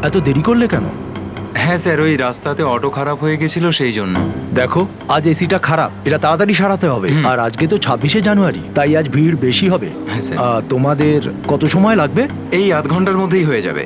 এত দেরি করলে কেন? হ্যাঁ স্যার, ওই রাস্তাতে অটো খারাপ হয়ে গেছিল সেই জন্য। দেখো, আজ এসিটা খারাপ, এটা তাড়াতাড়ি সারাতে হবে। আর আজকে তো 26শে জানুয়ারি, তাই আজ ভিড় বেশি হবে। হ্যাঁ স্যার। তোমাদের কত সময় লাগবে? এই আধ ঘন্টার মধ্যেই হয়ে যাবে।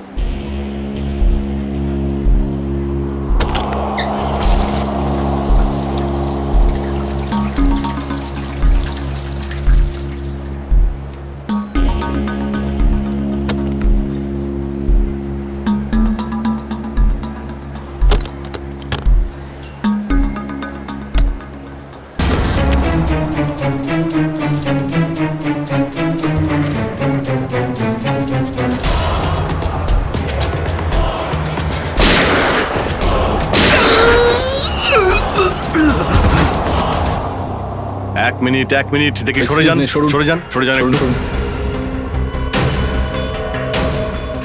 এক মিনিট দেখি, সরে যান একটু।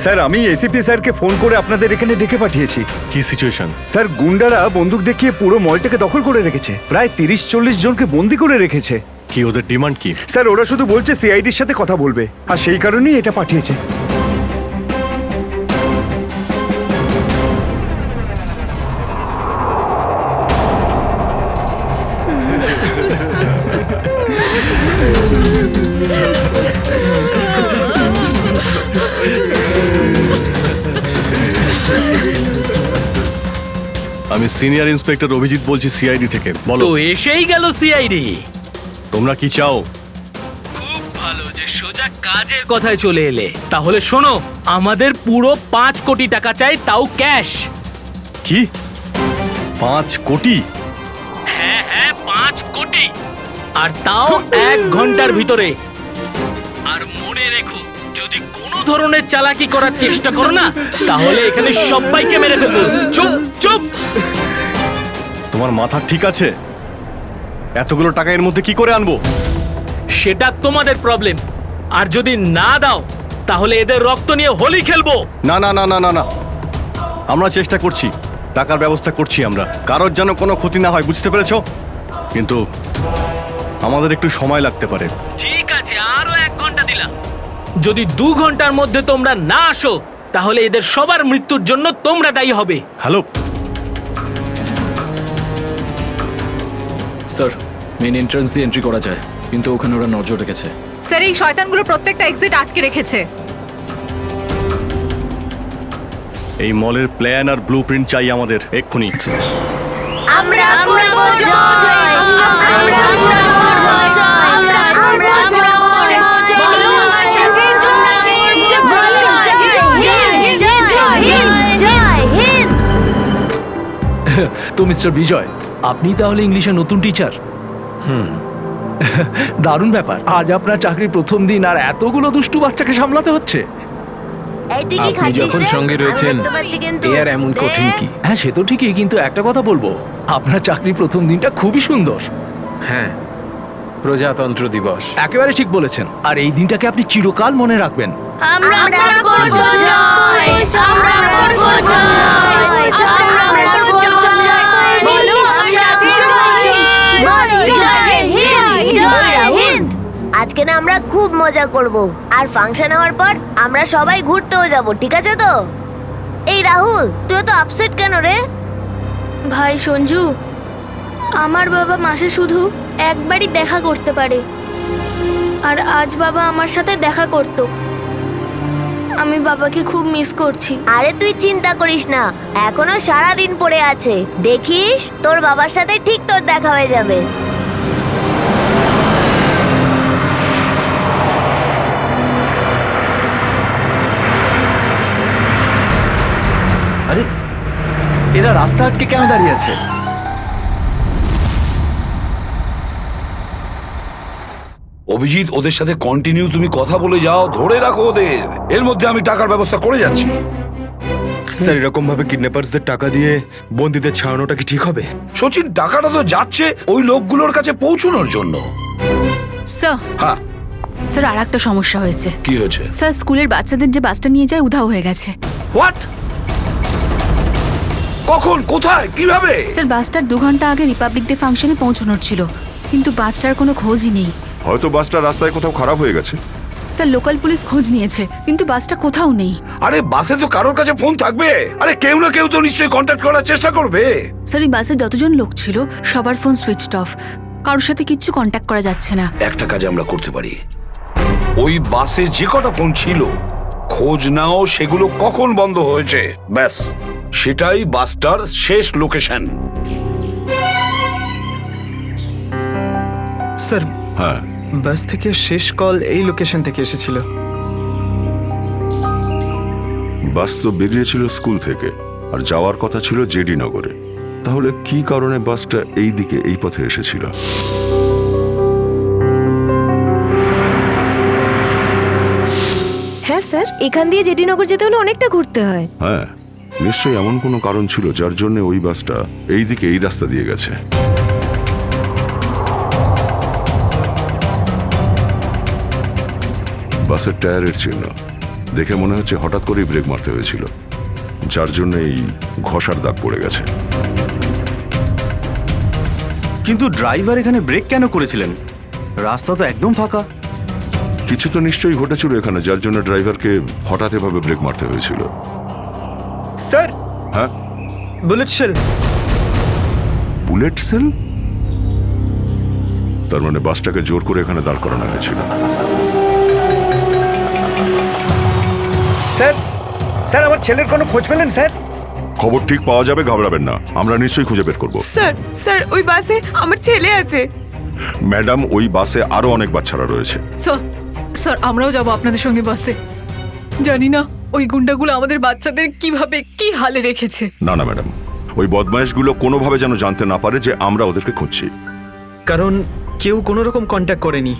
স্যার, আমি এসিপি স্যারকে ফোন করে আপনাদের এখানে ডেকে পাঠিয়েছি। কি সিচুয়েশন? স্যার, গুন্ডারা বন্দুক দেখিয়ে পুরো মলটাকে দখল করে রেখেছে, প্রায় 30-40 জনকে বন্দি করে রেখেছে। কি ওদের ডিমান্ড কি? স্যার, ওরা শুধু বলছে সিআইডির সাথে কথা বলবে, আর সেই কারণেই এটা পাঠিয়েছে। আমি সিনিয়র ইন্সপেক্টর অভিজিৎ বলছি সিআইডি থেকে। বলো, তো এসেই গেল সিআইডি। তোমরা কি চাও? খুব ভালো যে সোজা কাজের কথায় চলে এলে। তাহলে শোনো, আমাদের পুরো 5 কোটি টাকা চাই, তাও ক্যাশ। কি 5 কোটি? হ্যাঁ 5 কোটি, আর তাও 1 ঘন্টার ভিতরে। আর মনে রেখো, যদি কোনো ধরনের চালাকি করার চেষ্টা করো না, তাহলে এখানে সবাইকে মেরে ফেলবো। চুপ চুপ। তোমার মাথা ঠিক আছে? এতগুলো টাকা এর মধ্যে কি করে আনবো? সেটা তোমাদের প্রবলেম। আর যদি না দাও, তাহলে এদের রক্ত নিয়ে হোলি খেলবো। না না না না না না, আমরা চেষ্টা করছি, টাকার ব্যবস্থা করছি আমরা। কারোর যেন কোনো ক্ষতি না হয়, বুঝতে পেরেছো? কিন্তু আমাদের একটু সময় লাগতে পারে। ঠিক আছে, আরো 1 ঘন্টা দিলাম। যদি 2 ঘন্টার মধ্যে তোমরা না আসো, তাহলে এদের সবার মৃত্যুর জন্য তোমরা দায়ী হবে। হ্যালো স্যার, মেন এন্ট্রান্স দিয়ে এন্ট্রি করা যায়, কিন্তু ওখানে ওরা নজর রেখেছে। স্যার, এই শয়তানগুলো প্রত্যেকটা এক্সিট আটকে রেখেছে। এই মলের প্ল্যান আর ব্লুপ্রিন্ট চাই আমাদের এক্ষুনি। আমরা করব জয়, আমরা করব জয়, আমরা করব জয়, বলো সাথে জয় হিন্দ। তো মিস্টার বিজয়, আপনি তাহলে ইংলিশে নতুন টিচার? দারুণ ব্যাপার। আজ আপনার চাকরির প্রথম দিন, আর এতগুলো দুষ্টু বাচ্চাকে সামলাতে হচ্ছে। এই তুই কি খাচ্ছিস? যখন সঙ্গে রয়েছেন, এ আর এমন কঠিন কি? হ্যাঁ, সে তো ঠিকই, কিন্তু একটা কথা বলবো, আপনার চাকরির প্রথম দিনটা খুবই সুন্দর। হ্যাঁ, প্রজাতন্ত্র দিবস। একেবারে ঠিক বলেছেন, আর এই দিনটাকে আপনি চিরকাল মনে রাখবেন। আমরা করব জয়, আমরা করব জয়, আমরা করব জয়, বলো সাথে জয় হিন্দ। আজকে না আমরা খুব মজা করব, আর ফাংশন হওয়ার পর আমরা সবাই ঘুরতেও যাব, ঠিক আছে তো? এই রাহুল, তুই তো আপসেট কেন রে? ভাই সঞ্জু, আমার বাবা মাসে শুধু একবারই দেখা করতে পারে, আর আজ বাবা আমার সাথে দেখা করত। আমি বাবাকে খুব মিস করছি। আরে তুই চিন্তা করিস না, এখনো সারা দিন পড়ে আছে, দেখিস তোর বাবার সাথে ঠিক তোর দেখা হয়ে যাবে। আরে, এরা রাস্তা আটকে কেন দাঁড়িয়ে আছে? অভিজিৎ, ওদের সাথে কন্টিনিউ তুমি কথা বলে যাও, ধরে রাখো ওদের। এর মধ্যে আমি টাকার ব্যবস্থা করে যাচ্ছি। স্যার, এরকম ভাবে কিডন্যাপারসদের টাকা দিয়ে বন্দীদের ছাড়ানোটা কি ঠিক হবে? সচিন, টাকাটা তো যাচ্ছে ওই লোকগুলোর কাছে পৌঁছানোর জন্য। স্যার, হ্যাঁ, স্যার, আর একটা সমস্যা হয়েছে। কি হয়েছে? স্যার, স্কুলের বাচ্চাদের যে বাসটা নিয়ে যায় উধাও হয়ে গেছে। হোয়াট? কখন, কোথায়, কিভাবে? স্যার, বাসটার 2 ঘন্টা আগে রিপাবলিক ডে ফাংশনে পৌঁছানোর ছিল, কিন্তু বাসটার কোনো খোঁজই নেই। হয়তো বাসটা রাস্তায় কোথাও খারাপ হয়ে গেছে। স্যার লোকাল পুলিশ খোঁজ নিয়েছে কিন্তু বাসটা কোথাও নেই। আরে বাসে তো কারোর কাছে ফোন থাকবে, আরে কেউ না কেউ তো নিশ্চয়ই কন্ট্যাক্ট করার চেষ্টা করবে। স্যার এই বাসে যতজন লোক ছিল সবার ফোন সুইচড অফ, কারোর সাথে কিচ্ছু কন্ট্যাক্ট করা যাচ্ছে না। একটা কাজ আমরা করতে পারি, ওই বাসে যে কটা ফোন ছিল খোঁজ নাও সেগুলো কখন বন্ধ হয়েছে, ব্যাস সেটাই বাসটার শেষ লোকেশন। স্যার হ্যাঁ, বাস থেকে শেষ কল এই লোকেশন থেকে এসেছিল। বাস তো বেরিয়েছিল স্কুল থেকে আর যাওয়ার কথা ছিল জেডি নগরে। তাহলে কি কারণে বাসটা এই দিকে এই পথে এসেছিল? হ্যাঁ স্যার, এখান দিয়ে জেডিনগর যেতে হলে অনেকটা ঘুরতে হয়। হ্যাঁ, নিশ্চয়ই এমন কোনো কারণ ছিল যার জন্য ওই বাসটা এই দিকে এই রাস্তা দিয়ে গেছে। বাসের টায়ারের চিহ্ন দেখে মনে হচ্ছে হঠাৎ করেই ব্রেক মারতে হয়েছিল, যার জন্য এই ঘষার দাগ পড়ে গেছে। কিন্তু ড্রাইভার এখানে ব্রেক কেন করেছিলেন? রাস্তা তো একদম ফাঁকা। কিছু তো নিশ্চয়ই ঘটেছিল এখানে যার জন্য ড্রাইভারকে হঠাৎ এভাবে ব্রেক মারতে হয়েছিল। স্যার হ্যাঁ, বুলেট শেল। Bullet sell? তার মানে বাসটাকে জোর করে এখানে দাঁড় করানো হয়েছিল। স্যার স্যার আমার ছেলের কোনো খোঁজ পেলেন স্যার? খবর ঠিক পাওয়া যাবে, ঘাবড়াবেন না, আমরা নিশ্চয়ই খুঁজে বের করব। স্যার স্যার ওই বাসে আমার ছেলে আছে। ম্যাডাম, ওই বাসে আরো অনেক বাচ্চারা রয়েছে। স্যার আমরাও যাব আপনাদের সঙ্গে বাসে। জানি না ওই গুন্ডাগুলো আমাদের বাচ্চাদের কিভাবে কি হালে রেখেছে। না না ম্যাডাম, ওই বদমাইশগুলো কোনোভাবে যেন জানতে না পারে যে আমরা ওদেরকে খুঁজছি। কারণ কেউ কোনো রকম কন্ট্যাক্ট করেনি।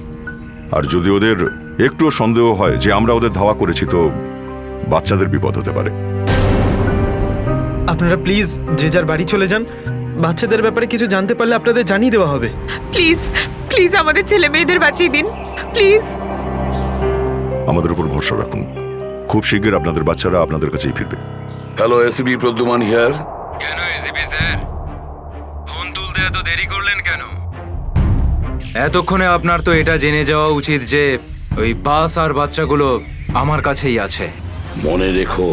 আর যদি ওদের একটুও সন্দেহ হয় যে আমরা ওদের ধাওয়া করেছি তো বাচ্চাদের বিপদ হতে পারে। আপনারা প্লিজ যে যার বাড়ি চলে যান। বাচ্চাদের ব্যাপারে কিছু জানতে পারলে আপনাদের জানিয়ে দেওয়া হবে। প্লিজ প্লিজ আমাদের ছেলে মেয়েদের বাঁচিয়ে দিন প্লিজ। আমাদের উপর ভরসা রাখুন, খুব শীঘ্র আপনাদের বাচ্চারা আপনাদের কাছেই ফিরবে। Hello, ACP Pradyuman here. কেন এসিপি স্যার, ফোন তুলতে এত দেরি করলেন কেন? এতক্ষণে আপনার তো এটা জেনে যাওয়া উচিত যে ওই বাস আর বাচ্চাগুলো আমার কাছেই আছে। মনে রেখো,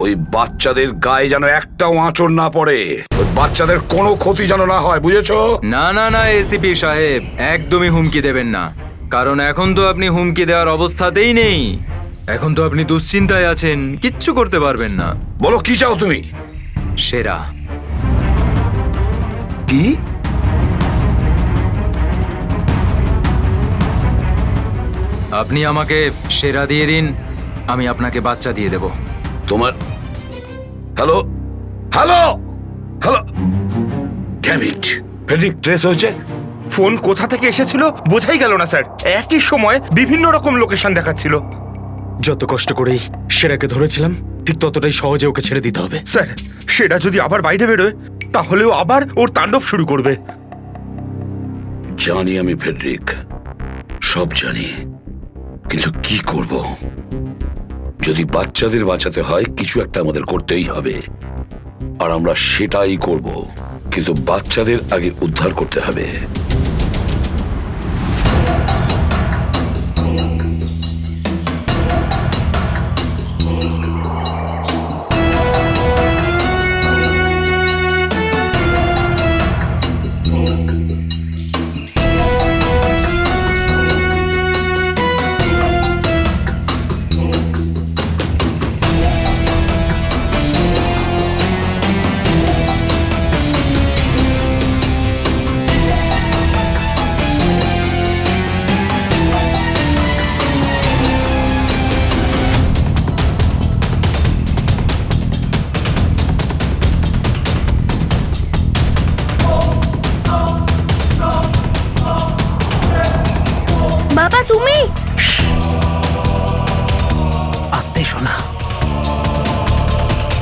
ওই বাচ্চাদের গায়ে যেন একটাও আঁচড় না পড়ে, ওই বাচ্চাদের কোনো ক্ষতি যেন না হয়, বুঝেছো? না না না এসিপি সাহেব, একদমই হুমকি দেবেন না, কারণ এখন তো আপনি হুমকি দেওয়ার অবস্থাতেই নেই। এখন তো আপনি দুশ্চিন্তায় আছেন, কিচ্ছু করতে পারবেন না। বলো কি চাও তুমি? সেরা। কি? আপনি আমাকে সেরা দিয়ে দিন, আমি আপনাকে বাচ্চা দিয়ে দেব। তোমার hello hello hello, damn it, Friedrich trace হয়েছে। ফোন কোথা থেকে এসেছিল বোঝাই গেল না স্যার, একই সময় বিভিন্ন রকম লোকেশন দেখাচ্ছিল। যত কষ্ট করেই সেরাকে ধরেছিলাম ঠিক ততটাই সহজে ওকে ছেড়ে দিতে হবে। স্যার সেটা যদি আবার বাইরে বেরোয় তাহলেও আবার ওর তাণ্ডব শুরু করবে। জানি আমি ফেডরিক, সব জানি, কিন্তু কি করব? যদি বাচ্চাদের বাঁচাতে হয় কিছু একটা আমাদের করতেই হবে, আর আমরা সেটাই করব, কিন্তু বাচ্চাদের আগে উদ্ধার করতে হবে। বাবা তুমি? আস্তে শোনা।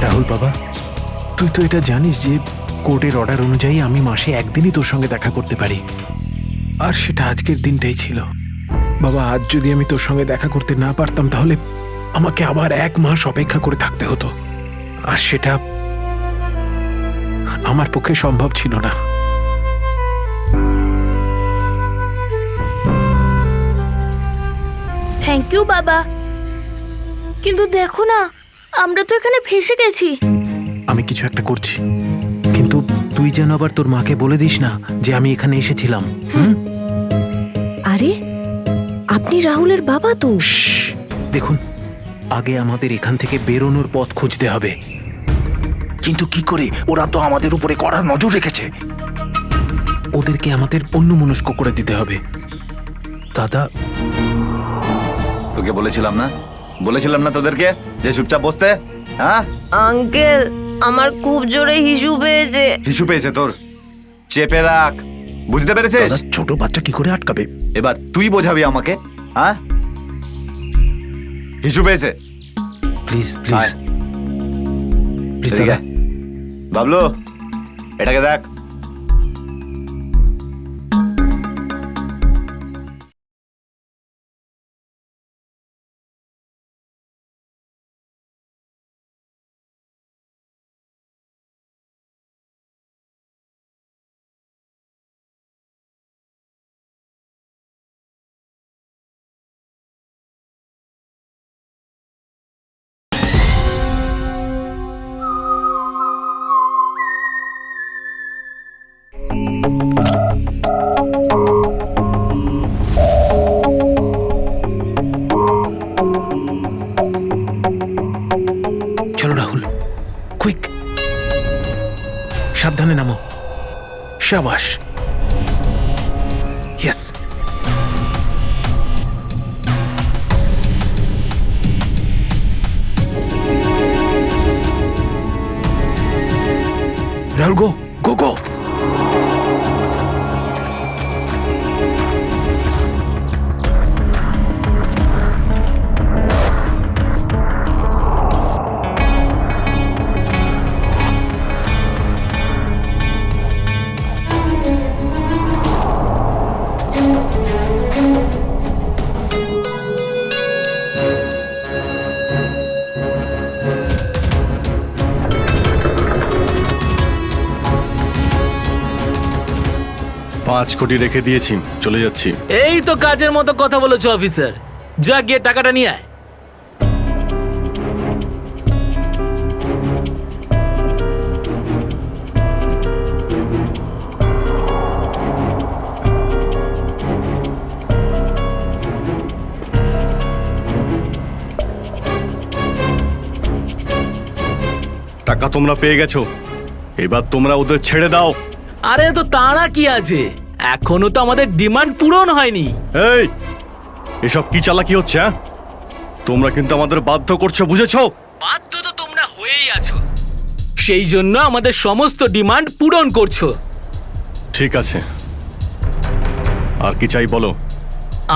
রাহুল বাবা, তুই তো এটা জানিস যে কোর্টের অর্ডার অনুযায়ী আমি মাসে একদিনই তোর সঙ্গে দেখা করতে পারি, আর সেটা আজকের দিনটাই ছিল। বাবা, আজ যদি আমি তোর সঙ্গে দেখা করতে না পারতাম তাহলে আমাকে আবার 1 মাস অপেক্ষা করে থাকতে হতো, আর সেটা আমার পক্ষে সম্ভব ছিল না। থ্যাংক ইউ বাবা, কিন্তু দেখো না, আমরা তো এখানে ফেসে গেছি। আমি কিছু একটা করছি, কিন্তু তুই যেন আবার তোর মাকে বলে দিস না যে আমি এখানে এসেছিলাম। আরে আপনি রাহুলের বাবা তো। দেখুন, আগে আমাদের এখান থেকে বেরোনোর পথ খুঁজতে হবে। কিন্তু কি করে? ওরা তো আমাদের উপরে কড়া নজর রেখেছে। ওদেরকে আমাদের অন্যমনস্ক করে দিতে হবে। দাদা, তোকে বলেছিলাম না তোদেরকে যে চুপচাপ বসতে? হ্যাঁ আঙ্কেল, আমার খুব জোরে হিসু পেয়েছে। হিসু পেয়েছে তোর? চেপে রাখ, বুঝতে পেরেছিস? ছোট বাচ্চা কি করে আটকাবে? এবার তুই বোঝাবি আমাকে। হ্যাঁ, হিসু পেয়েছে? প্লিজ প্লিজ প্লিজ দাদা। বাবলু, এটাকে দেখ। চলো রাহুল, কুইক, সাবধানে নামো। শাবাশ, ইয়েস। রাহুল, গো গো গো। $5 কোটি রেখে দিয়েছি, চলে যাচ্ছি। এই তো কাজের মতো কথা বলেছো অফিসার। যা গিয়ে টাকাটা নিয়ে আয়। টাকা তোমরা পেয়ে গেছো, এবার তোমরা ওদের ছেড়ে দাও। আরে তো তারা কি আছে, এখনো তো আমাদের ডিমান্ড পূরণ হয়নি। এই, এসব কি চালাকি হচ্ছে? হ্যাঁ, তোমরা কিন্তু আমাদের বাধ্য করছো, বুঝেছো? বাধ্য তো তোমরা হয়েই আছো, সেই জন্য আমাদের সমস্ত ডিমান্ড পূরণ করছো। ঠিক আছে, আর কি চাই বলো?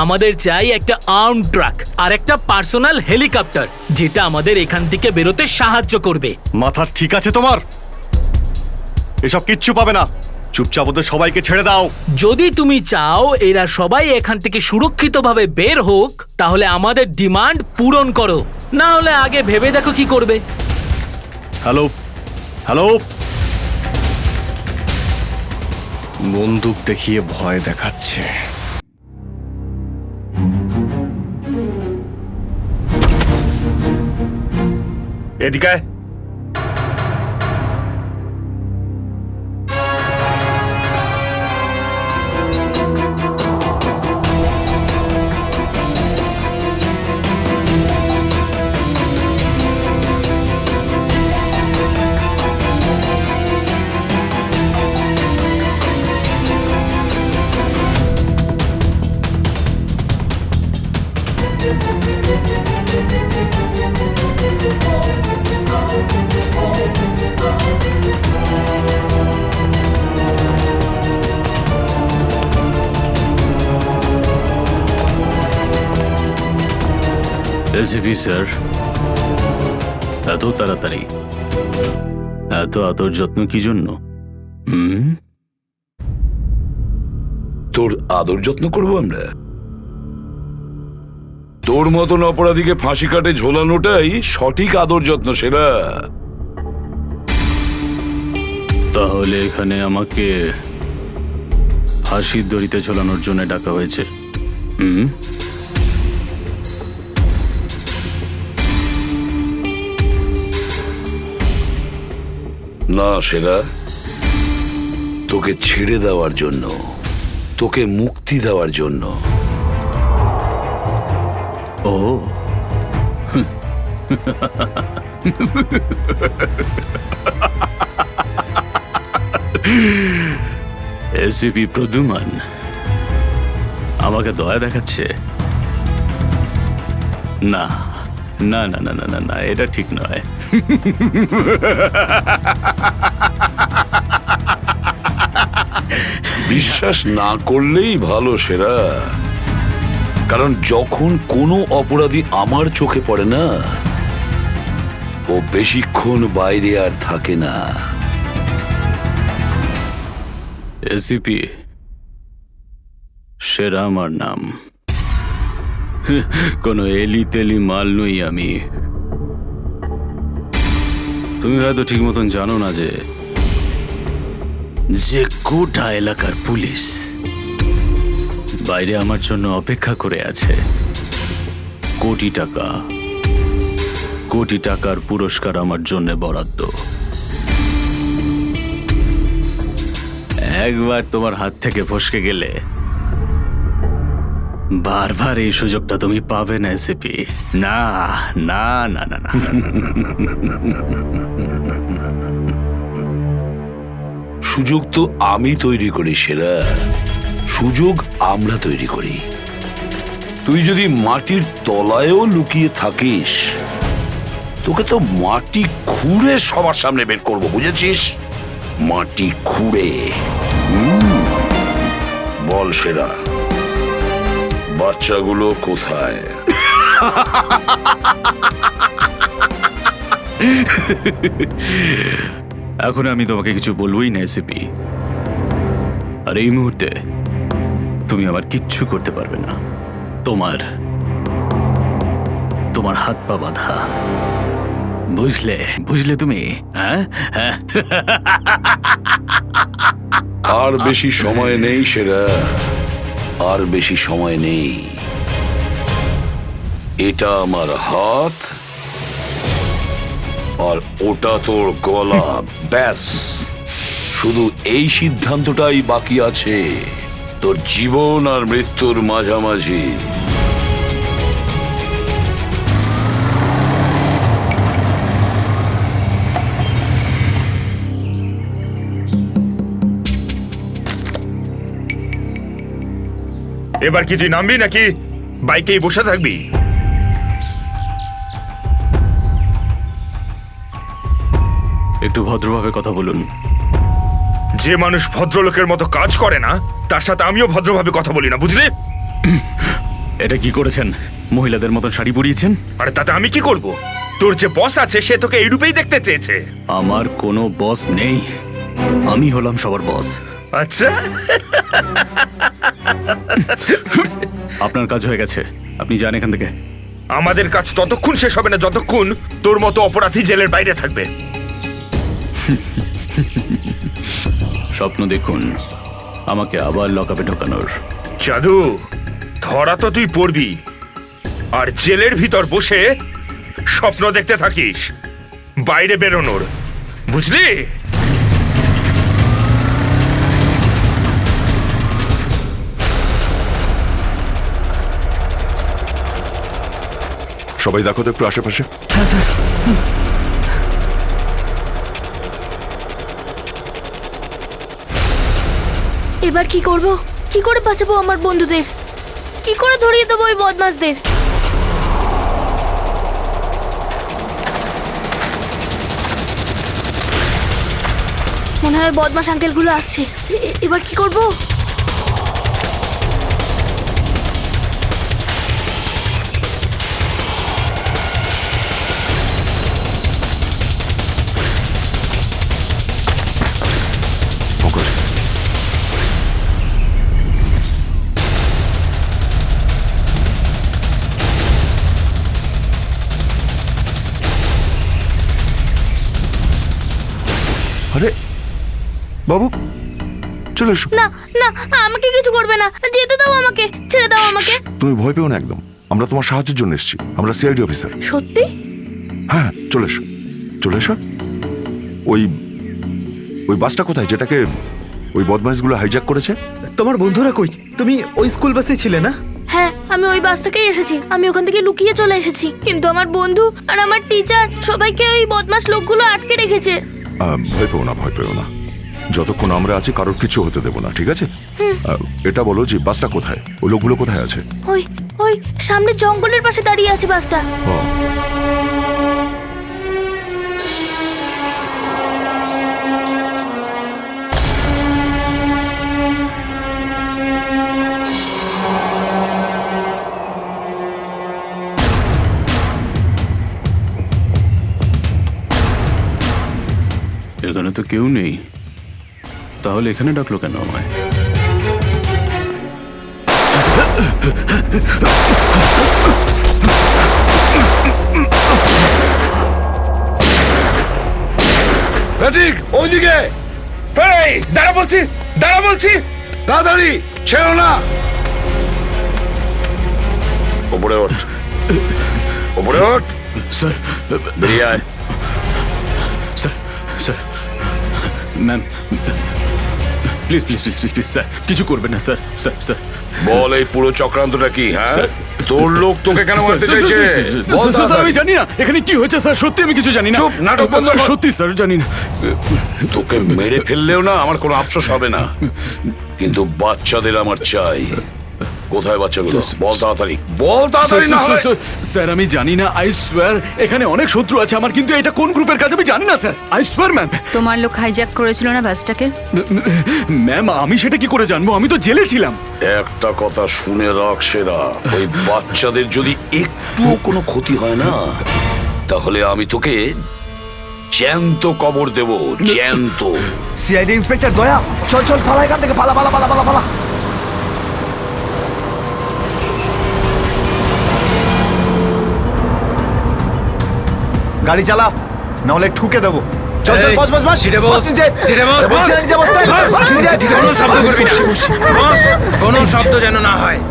আমাদের চাই একটা আর্ম ট্রাক আর একটা পার্সোনাল হেলিকপ্টার, যেটা আমাদের এখান থেকে বেরোতে সাহায্য করবে। মাথা ঠিক আছে তোমার? এসব কিচ্ছু পাবে না, চুপচাপ ওদের সবাইকে ছেড়ে দাও। যদি তুমি চাও এরা সবাই এখান থেকে সুরক্ষিতভাবে বের হোক, তাহলে আমাদের ডিমান্ড পূরণ করো, না হলে আগে ভেবে দেখো কি করবে। হ্যালো হ্যালো, বন্দুক দেখিয়ে ভয় দেখাচ্ছে। এদিকে আয়। এসিপি স্যার, এত তাড়াতাড়ি, এত আদর যত্ন কি জন্য? তোর আদর যত্ন করবো আমরা? তোর মতন অপরাধীকে ফাঁসি কাটে ঝোলানোটাই সঠিক আদর যত্ন, সেরা। তাহলে এখানে আমাকে ফাঁসির দড়িতে ঝোলানোর জন্য ডাকা হয়েছে? না সেরা, তোকে ছেড়ে দেওয়ার জন্য, তোকে মুক্তি দেওয়ার জন্য। ও এসিপি প্রদ্যুমান আমাকে দয়া দেখাচ্ছে? না না না না না না না, এটা ঠিক নয়। বিশ্বাস না করলেই ভালো সেরা, কারণ যখন কোনো অপরাধী আমার চোখে পড়ে না, ও বেশিক্ষণ বাইরে আর থাকে না। এসিপি সেরা আমার নাম, কোনো এলি তেলি মাল নই আমি। তুমি হয়তো ঠিক মতন জানো না যে গোটা এলাকার পুলিশ বাইরে আমার জন্য অপেক্ষা করে আছে। কোটি টাকার পুরস্কার আমার জন্য বরাদ্দ। একবার তোমার হাত থেকে ফসকে গেলে বারবার এই সুযোগটা তুমি পাবে না এসিপি। না না না না না। সুযোগ তো আমি তৈরি করি সেরা, সুযোগ আমরা তৈরি করি। তুই যদি মাটির তলায়ও লুকিয়ে থাকিস, তোকে তো মাটি খুঁড়ে সবার সামনে বের করবো, বুঝেছিস? মাটি খুঁড়ে। বল সেরা, বাচ্চাগুলো কোথায়? এখন আমি তোমাকে কিছু বলবোই না এসিপি। আর এই মুহূর্তে তুমি আমার কিচ্ছু করতে পারবে না। তোমার হাত পা বাঁধা, বুঝলে তুমি? হ্যাঁ হ্যাঁ। আর বেশি সময় নেই সেরা, আর বেশি সময় নেই। এটা আমার হাত আর ওটা তোর গলা, ব্যাস। শুধু এই সিদ্ধান্তটাই বাকি আছে, তোর জীবন আর মৃত্যুর মাঝামাঝি। এবার কি তুই নামবি নাকি বাইকেই বসে থাকবি? একটু ভদ্রভাবে কথা বলুন। যে মানুষ ভদ্রলোকের মতো কাজ করে না, তার সাথে আমিও ভদ্রভাবে কথা বলি না, বুঝলি? এটা কি করেছেন? মহিলাদের মতন শাড়ি পরিয়েছেন? আরে তাতে আমি কি করব? তোর যে বস আছে সে তোকে এই রূপেই দেখতে চেয়েছে। আমার কোনো বস নেই, আমি হলাম সবার বস। আচ্ছা, আপনার কাজ হয়ে গেছে, আপনি যান এখান থেকে। আমাদের কাজ ততক্ষণ শেষ হবে না যতক্ষণ তোর মতো অপরাধী জেলের বাইরে থাকবে। স্বপ্ন দেখুন আমাকে আবার লকআপে ঢোকানোর। জাদু, ধরা তো তুই পড়বি, আর জেলের ভিতর বসে স্বপ্ন দেখতে থাকিস বাইরে বেরোনোর, বুঝলি? সবাই দেখো তো একটু আশেপাশে। হ্যাঁ স্যার। এবার কি করব? কি করে বাঁচাবো আমার বন্ধুদের? কি করে ধরিয়ে দেবো ওই বদমাশদের? মনে হয় বদমাশ আঙ্কেলগুলো আসছে। এবার কি করব? আরে বাবু, চলে এসো। না না, আমাকে কিছু করবে না, যেতে দাও আমাকে, ছেড়ে দাও আমাকে। তুমি ভয় পেও না একদম, আমরা তোমার সাহায্যের জন্য এসেছি। আমরা সিআইডি অফিসার। সত্যি? হ্যাঁ, চলে এসো, চলে এসো। ওই ওই বাসটা কোথায় যেটাকে ওই বদমাইশগুলো হাইজ্যাক করেছে? তোমার বন্ধুরা কই? তুমি ওই স্কুল বাসে ছিলে না? হ্যাঁ, আমি ওই বাস থেকেই এসেছি। আমি ওখান থেকে লুকিয়ে চলে এসেছি, কিন্তু আমার বন্ধু আর আমার টিচার সবাইকে ওই বদমাশ লোকগুলো আটকে রেখেছে। ভয় পেও না, ভয় পেও না। যতক্ষণ আমরা আছি কারোর কিছু হতে দেবো না, ঠিক আছে? এটা বলো যে বাসটা কোথায়, ওই লোকগুলো কোথায় আছে? ওই ওই সামনে জঙ্গলের পাশে দাঁড়িয়ে আছে বাসটা। এখানে তো কেউ নেই, তাহলে এখানে ডাকলো কেন আমায়? ঠিক ওইদিকে। এই দাঁড়া বলছি, দাঁড়া বলছি, তাড়াতাড়ি ছেড়ো না। ওপরে ওঠ, ওপরে ওঠ। স্যার বেরিয়ে আয়। Sir sir ma'am please please please please please sir, কিছু করবেন না স্যার। স্যার স্যার বল, এই পুরো চক্রান্তটা কি? হ্যাঁ, তোর লোক তোকে কেন মারতে চাইছে? বল স্যার, আমি জানি না এখানে কি হয়েছে স্যার, সত্যি আমি কিছু জানি না। চুপ, নাটক বন্ধ কর। সত্যি স্যার জানি না। তোকে মেরে ফেললেও না আমার কোনো আফসোস হবে না, কিন্তু বাচ্চাদের আমার চাই। কোথায় বাচ্চাগুলো? বল তাড়াতাড়ি, বল তাড়াতাড়ি। না হলে স্যার আমি জানি না, আই সোয়ার এখানে অনেক শত্রু আছে আমার, কিন্তু এটা কোন গ্রুপের কাজ আমি জানি না স্যার, আই সোয়ার ম্যাম। তোমার লোক হাইজ্যাক করেছিল না বাসটাকে? ম্যাম আমি সেটা কি করে জানবো, আমি তো জেলে ছিলাম। একটা কথা শুনে রাখ সেরা, ওই বাচ্চাদের যদি একটুও কোনো ক্ষতি হয় না, তাহলে আমি তোকে জ্যান্ত কবর দেব, জ্যান্ত। সিআইডি ইন্সপেক্টর দয়া, চল চল পালা এখান থেকে, পালা পালা পালা পালা পালা। গাড়ি চালা, না হলে ঠুকে দেবো। চল চল, বস বস বস। সিটে বস, নিচে। সিটে বস, বস। বস, নিচে বস, বস, বস, নিচে। কোনো শব্দ করবি না, বস। কোনো শব্দ যেন না হয়।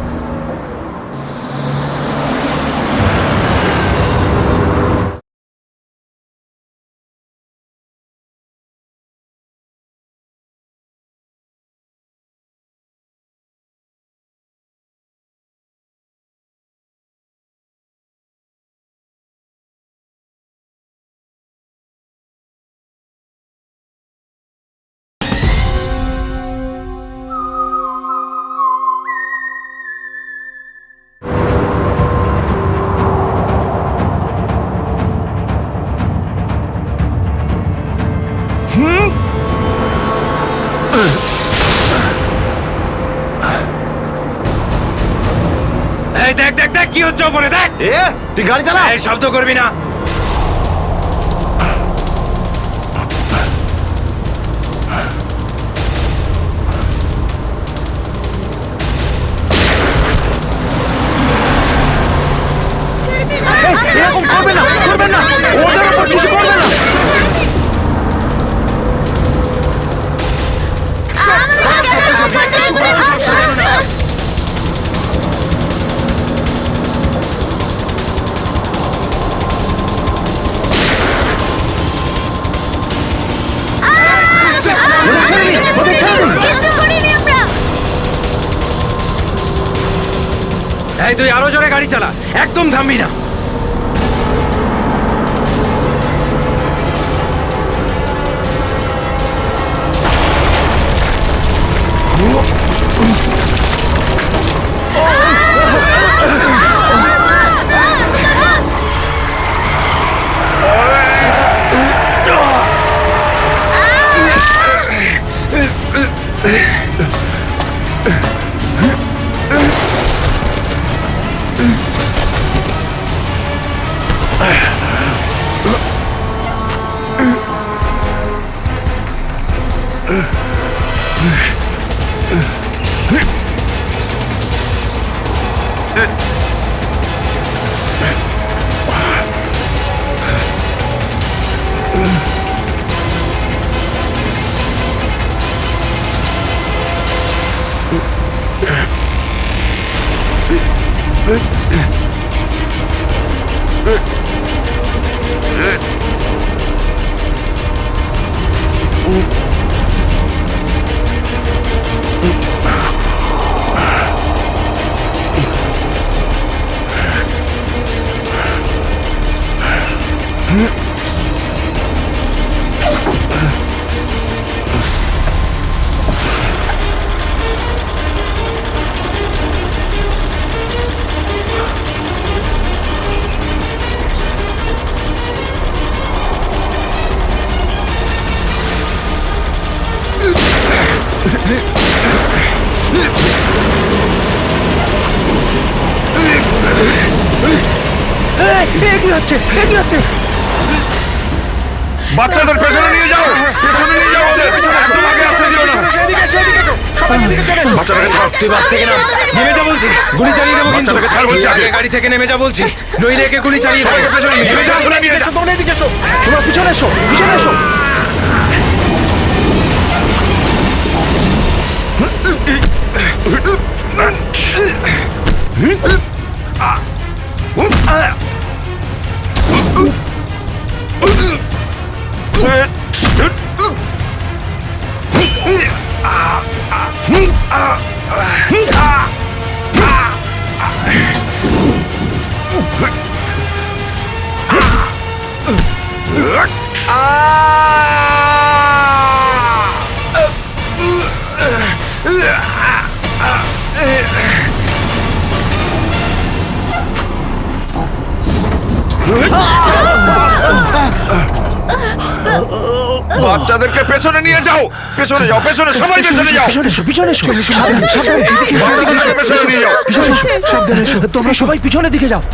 এই দেখ দেখ দেখ কি হচ্ছে ওপরে, দেখ। তুই গাড়ি চালা। এই শব্দ করবি না। এরকম করবে না, করবে না, ওদের উপর কিছু করবে না। এই তুই আরো জোরে গাড়ি চালা, একদম থামবি না। কি হচ্ছে কি হচ্ছে? বাচ্চাদের পেছনে নিয়ে যাও, পেছনে নিয়ে যাও ওদের, একদম আগে আসতে দিও না। বাচ্চাটাকে ছাড়। তুই বাস থেকে নাম, নেমে যা বলছি, গুলি চালিয়ে দেবো কিন্তু। বাচ্চাটাকে ছাড় বলছি আগে। গাড়ি থেকে নেমে যা বলছি, নইলে একে গুলি চালিয়ে দেবো। সবাইকে পেছনে নিয়ে যাও, পেছনে নিয়ে যাও। তোমরা এদিকে এসো, তোমরা পিছনে এসো, পিছনে এসো। বাচ্চাদেরকে পেছনে নিয়ে যাও, পেছনে যাও, পেছনে, সবাই পেছনে যাও। পিছনে এসো, পিছনে এসো। সাবধানে, এদিকে এসো, বাচ্চাদেরকে পেছনে নিয়ে যাও। সাবধানে এসো। তোমরা সবাই পিছনের দিকে যাও।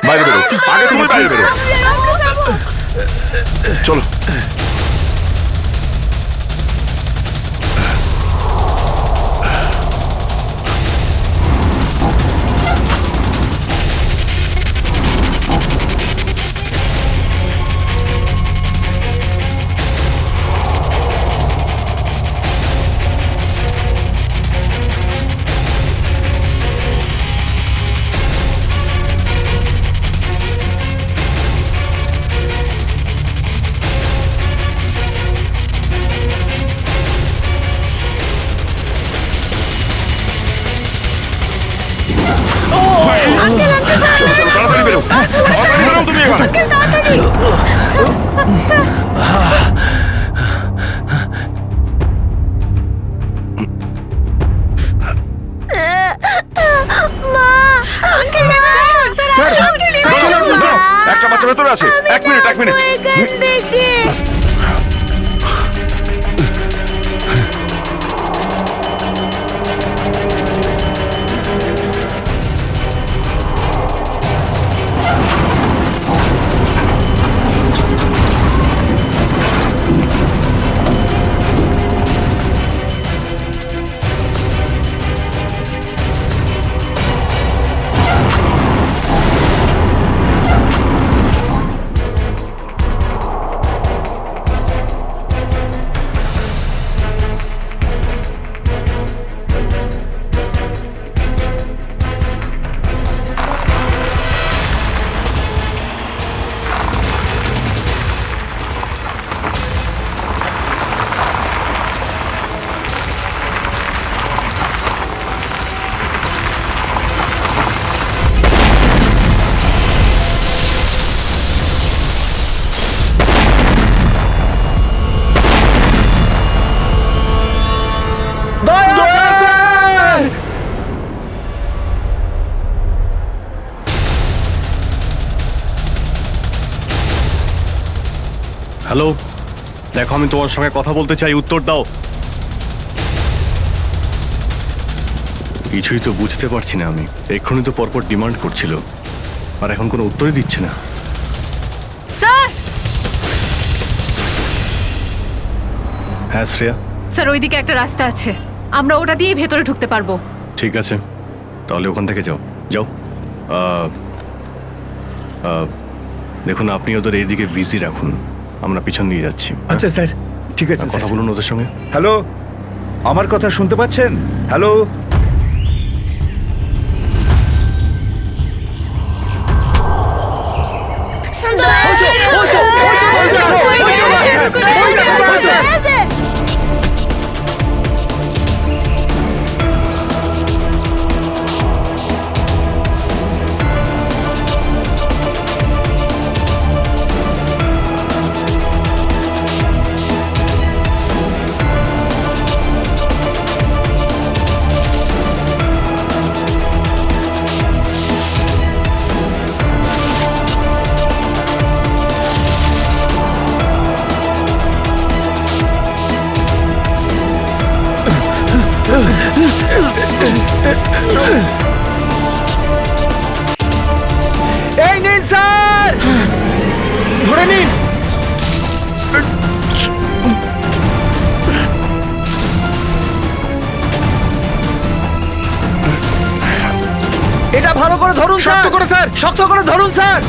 বাইরে বেরো, আগে তুমি বাইরে বেরো। চলো। তাড়াতাড়ি বেরো, তাড়াতাড়ি বেরো তুমি এবার। একটা বাচ্চা ভেতরে আছে, এক মিনিট, এক মিনিট। হ্যালো, দেখো আমি তোমার সঙ্গে কথা বলতে চাই, উত্তর দাও। কিছুই তো বুঝতে পারছি না আমি। এক্ষুনি তো পরপর ডিমান্ড করছিল, আর এখন কোনো উত্তরই দিচ্ছে না। স্যার হ্যাঁ শ্রেয়া, স্যার ওইদিকে একটা রাস্তা আছে, আমরা ওটা দিয়েই ভেতরে ঢুকতে পারবো। ঠিক আছে, তাহলে ওখান থেকে যাও যাও। দেখুন, আপনি ওদের এইদিকে বিজি রাখুন, আমরা পিছন দিয়ে যাচ্ছি। আচ্ছা স্যার, ঠিক আছে। কথা বলুন ওদের সঙ্গে। হ্যালো, আমার কথা শুনতে পাচ্ছেন? হ্যালো, এই নিন স্যার, ধরে নিন। এটা ভালো করে ধরুন, শক্ত করে স্যার, শক্ত করে ধরুন স্যার।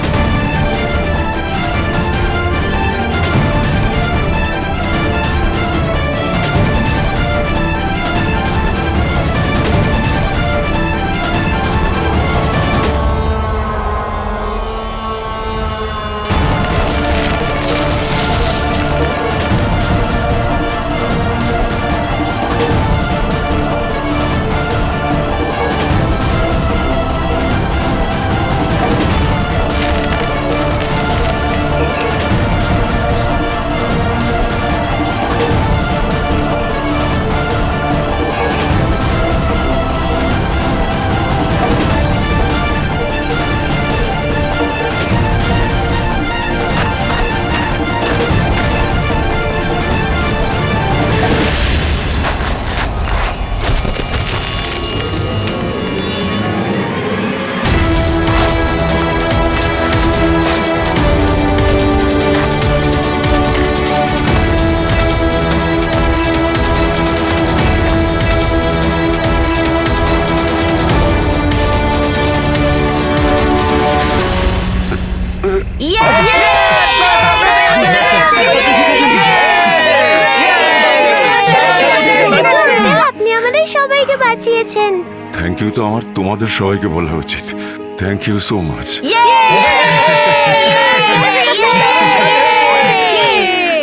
আপনি আমাদের সবাইকে বাঁচিয়েছেন। থ্যাংক ইউ তো আমার তোমাদের সবাইকে বলা উচিত। Thank you so much.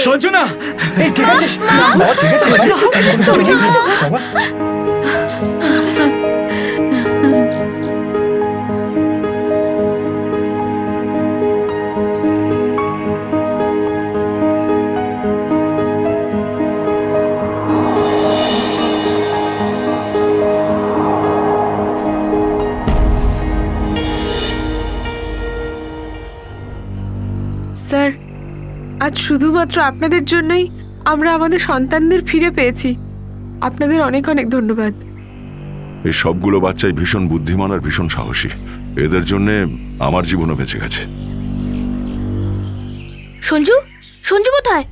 Sanjana, ঠিক আছে, ঠিক আছে। স্যার, আজ শুধুমাত্র আপনাদের জন্যই আমরা আমাদের সন্তানদের ফিরে পেয়েছি। আপনাদের অনেক অনেক ধন্যবাদ। এই সবগুলো বাচ্চাই ভীষণ বুদ্ধিমান আর ভীষণ সাহসী। এদের জন্যে আমার জীবনও বেঁচে গেছে। সঞ্জু, সঞ্জু কোথায়?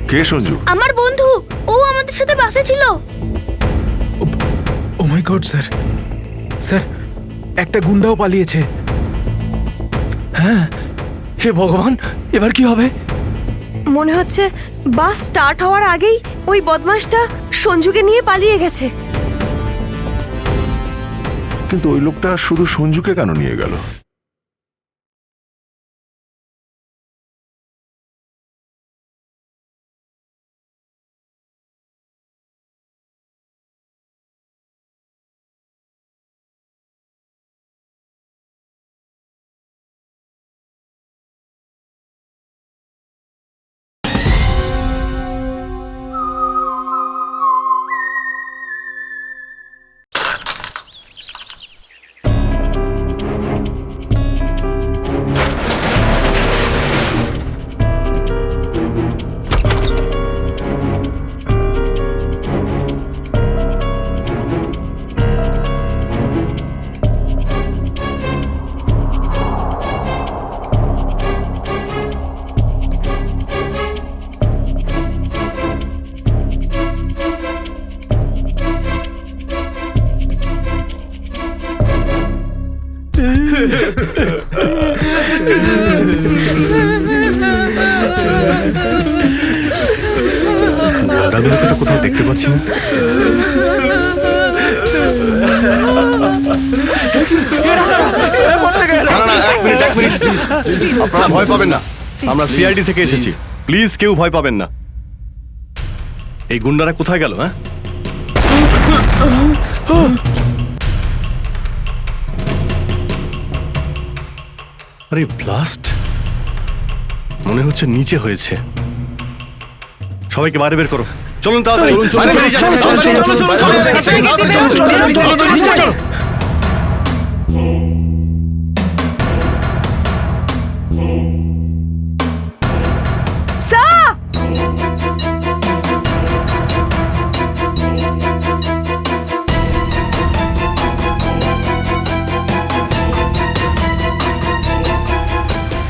কে সঞ্জু? আমার বন্ধু, ও আমাদের সাথে বাসে ছিল। ও মাই গড স্যার, স্যার একটা গুন্ডাও পালিয়েছে। হ্যাঁ, হে ভগবান, এবার কি হবে? মনে হচ্ছে বাস স্টার্ট হওয়ার আগেই ওই বদমাশটা সঞ্জুকে নিয়ে পালিয়ে গেছে। কিন্তু ওই লোকটা শুধু সঞ্জুকে কেন নিয়ে গেল? দাদুকে তো কোথাও দেখতে পাচ্ছি না। এক মিনিট প্লিজ, আপনারা ভয় পাবেন না, আমরা সিআইডি থেকে এসেছি, প্লিজ কেউ ভয় পাবেন না। এই গুন্ডারা কোথায় গেল? হ্যাঁ, আরে ব্লাস্ট মনে হচ্ছে নিচে হয়েছে। সবাইকে বাইরে বের করো, চলুন তাড়াতাড়ি।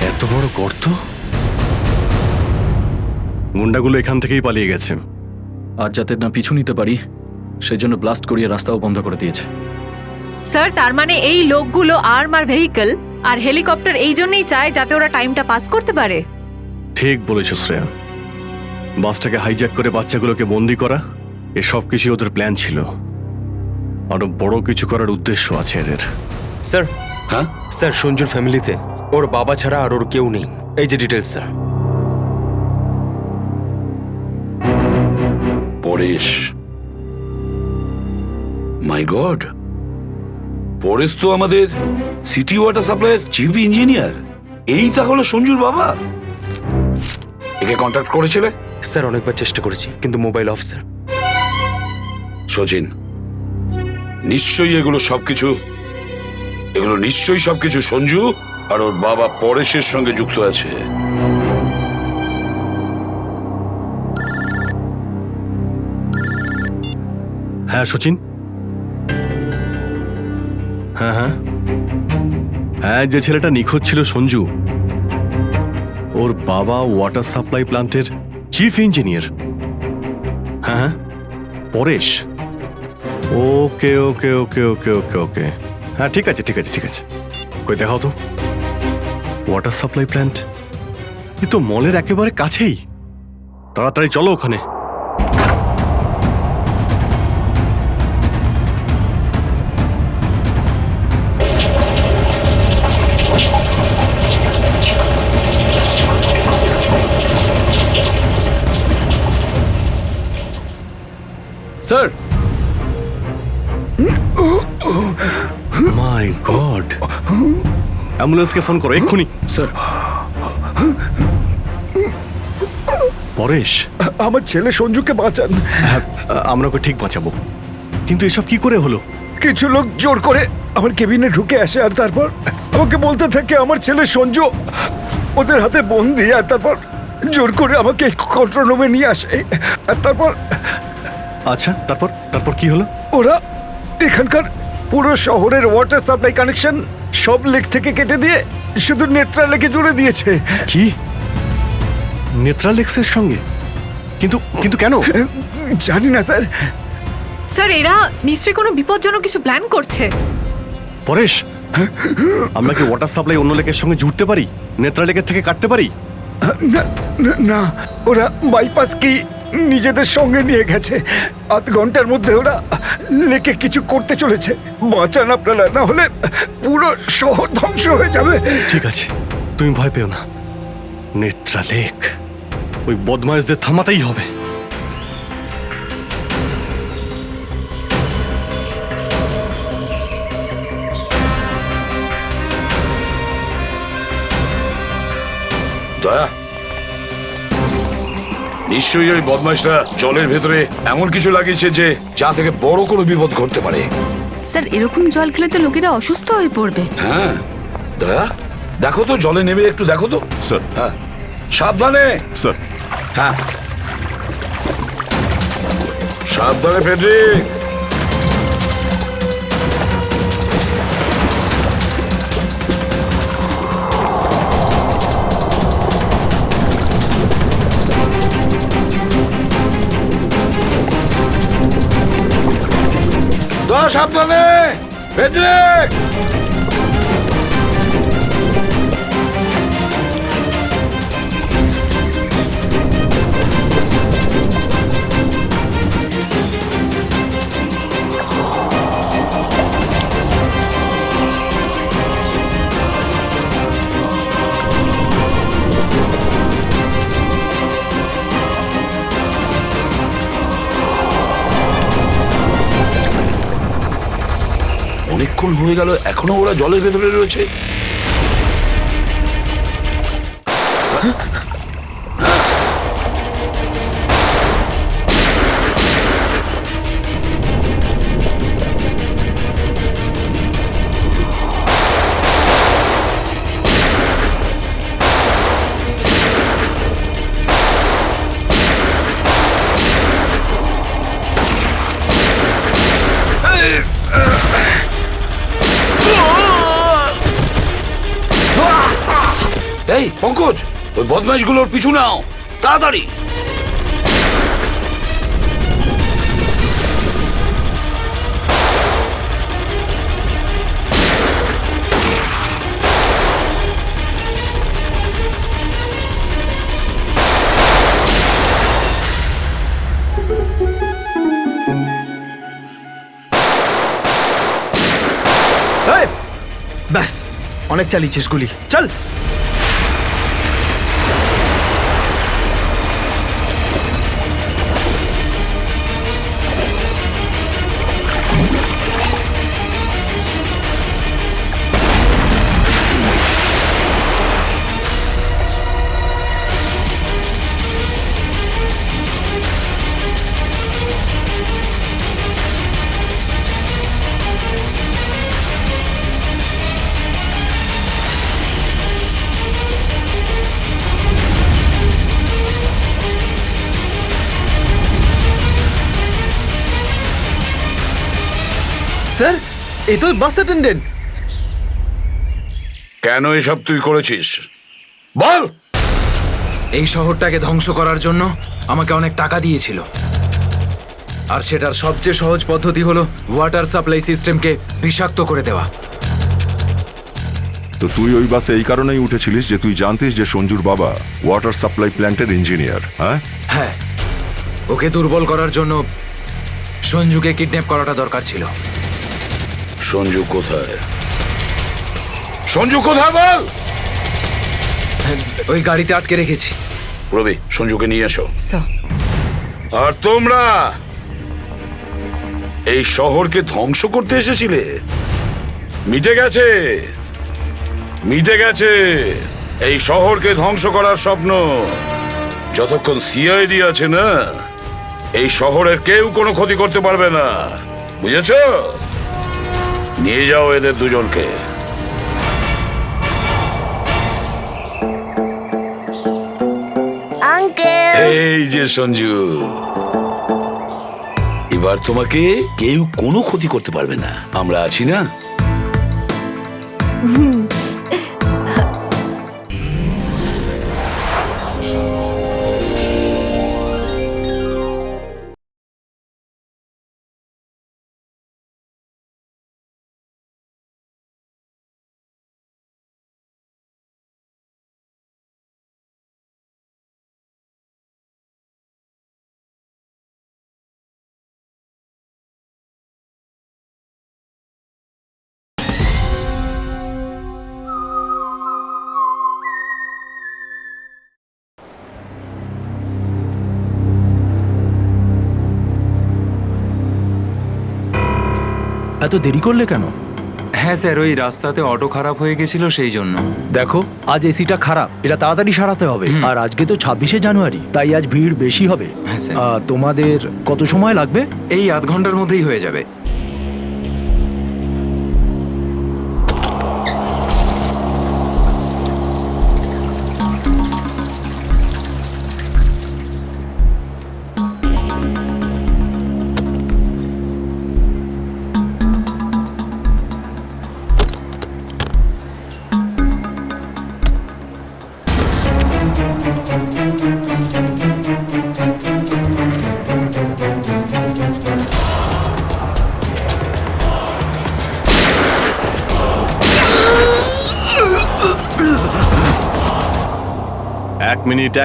এত বড় গর্ত, গুন্ডাগুলো এখান থেকেই পালিয়ে গেছে। আজ যাতে না পিছু নিতে পারি সেই জন্য ব্লাস্ট করিয়ে রাস্তাও বন্ধ করে দিয়েছে। স্যার, তার মানে এই লোকগুলো আর্ম আর ভেহিকল আর হেলিকপ্টার এই জন্যই চায় যাতে ওরা টাইমটা পাস করতে পারে। ঠিক বলেছ শ্রেয়া, বাসটাকে হাইজ্যাক করে বাচ্চাগুলোকে বন্দি করা, এসব কিছু ওদের প্ল্যান ছিল। আরো বড় কিছু করার উদ্দেশ্য আছে এদের। স্যার, হ্যাঁ স্যার, সঞ্জুর ফ্যামিলিতে ওর বাবা ছাড়া আর ওর কেউ নেই। এই যে ডিটেলস স্যার। পরেশ, মাই গড, পরেশ তো আমাদের সিটি ওয়াটার সাপ্লাইয়ের চিফ ইঞ্জিনিয়ার। এই তাহলে সঞ্জুর বাবা। একে কন্ট্যাক্ট করেছিলে? স্যার অনেকবার চেষ্টা করেছি কিন্তু মোবাইল অফ স্যার। সচিন, নিশ্চয়ই এগুলো সবকিছু সঞ্জু আর ওর বাবা পরেশের সঙ্গে যুক্ত আছে। হ্যাঁ সচিন, হ্যাঁ হ্যাঁ হ্যাঁ, যে ছেলেটা নিখোঁজ ছিল সঞ্জু, ওর বাবা ওয়াটার সাপ্লাই প্ল্যান্টের চিফ ইঞ্জিনিয়ার। হ্যাঁ হ্যাঁ, পরেশ। ওকে ওকে ওকে ওকে ওকে ওকে, হ্যাঁ ঠিক আছে ঠিক আছে ঠিক আছে। কই দেখাও তো ওয়াটার সাপ্লাই প্ল্যান্ট। এ তো মলের একেবারে কাছেই। তাড়াতাড়ি চলো ওখানে। স্যার, মাই গড, অ্যাম্বুলেন্সকে ফোন করো এক্ষুনি। স্যার, পরেশ, আমার ছেলে সঞ্জুকে বাঁচান। হ্যাঁ, আমরা ওকে ঠিক বাঁচাবো, কিন্তু এসব কি করে হলো? কিছু লোক জোর করে আমার কেবিনে ঢুকে আসে আর তারপর আমাকে বলতে থাকে আমার ছেলে সঞ্জু ওদের হাতে বন্দি। আর তারপর জোর করে আমাকে কন্ট্রোল রুমে নিয়ে আসে। আর তারপর আচ্ছা, তারপর তারপর কি হলো? ওরা এখানকার পুরো শহরের ওয়াটার সাপ্লাই কানেকশন সব লেক থেকে কেটে দিয়ে শুধু নেত্রা লেকে জুড়ে দিয়েছে। কি, নেত্রালেক্সের সঙ্গে? কিন্তু কিন্তু কেন জানি না স্যার। স্যার, এরা নিশ্চয়ই কোনো বিপজ্জনক কিছু প্ল্যান করছে। পরেশ, আমরা কি ওয়াটার সাপ্লাই অন্য লেকের সঙ্গে জুড়তে পারি, নেত্রালেকের থেকে কাটতে পারি? না, ওরা বাইপাস কি নিজেদের সঙ্গে নিয়ে গেছে। আধ ঘন্টার মধ্যে ওরা লেকে কিছু করতে চলেছে। বাঁচান আপনারা, না হলে পুরো শহর ধ্বংস হয়ে যাবে। ঠিক আছে, তুমি ভয় পেও না। নেত্রালেক, ওই বদমাইশদের থামাতেই হবে। দয়া, নিশ্চয়ই ওই বদমাইশরা জলের ভেতরে এমন কিছু লাগিয়েছে যে যা থেকে বড় কোনো বিপদ ঘটতে পারে। স্যার, এরকম জল খেলে তো লোকেরা অসুস্থ হয়ে পড়বে। হ্যাঁ দয়া, দেখো তো জলে নেমে একটু দেখো তো। স্যার। হ্যাঁ, সাবধানে স্যার। হ্যাঁ সাবধানে ফেডরিক। দয়া, সাবধানে ফেডরিক। এতক্ষণ হয়ে গেল এখনো ওরা জলের ভেতরে রয়েছে। এই পঙ্কজ, ওই বদমাইশগুলোর পিছু নাও তাড়াতাড়ি। ব্যাস, অনেক চালিয়েছিস গুলি, চল। স্যার, এই তো বাস অ্যাটেন্ডেন্ট। কেন এসব তুই করেছিস বল? এই শহরটাকে ধ্বংস করার জন্য আমাকে অনেক টাকা দিয়েছিল, আর সেটার সবচেয়ে সহজ পদ্ধতি হলো ওয়াটার সাপ্লাই সিস্টেমকে বিষাক্ত করে দেওয়া। তো তুই ওই বাসে এই কারণেই উঠেছিলিস যে তুই জানতিস যে সঞ্জুর বাবা ওয়াটার সাপ্লাই প্ল্যান্টের ইঞ্জিনিয়ার? হ্যাঁ হ্যাঁ, ওকে দুর্বল করার জন্য সঞ্জুকে কিডন্যাপ করাটা দরকার ছিল। সঞ্জু কোথায়? সঞ্জু কোথায় বল? ওই গাড়িতে আটকে রেখেছি। রবি, সঞ্জুকে নিয়ে এসো। আর তোমরা এই শহরকে ধ্বংস করতে এসেছিলে? মিটে গেছে, মিটে গেছে এই শহরকে ধ্বংস করার স্বপ্ন। যতক্ষণ সিআইডি আছে না, এই শহরের কেউ কোনো ক্ষতি করতে পারবে না, বুঝেছ? নিয়ে যাও এদের দুজনকে। আঙ্কেল, এই যে সঞ্জু, এবার তোমাকে কেউ কোনো ক্ষতি করতে পারবে না, আমরা আছি না? এত দেরি করলে কেন? হ্যাঁ স্যার, ওই রাস্তাতে অটো খারাপ হয়ে গেছিল, সেই জন্য। দেখো, আজ এসিটা খারাপ, এটা তাড়াতাড়ি সারাতে হবে। আর আজকে তো 26শে জানুয়ারি, তাই আজ ভিড় বেশি হবে। হ্যাঁ স্যার। তোমাদের কত সময় লাগবে? এই আধ ঘন্টার মধ্যেই হয়ে যাবে।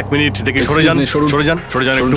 এক মিনিট দেখে সরে যান, সরে যান, সরে যান একটু।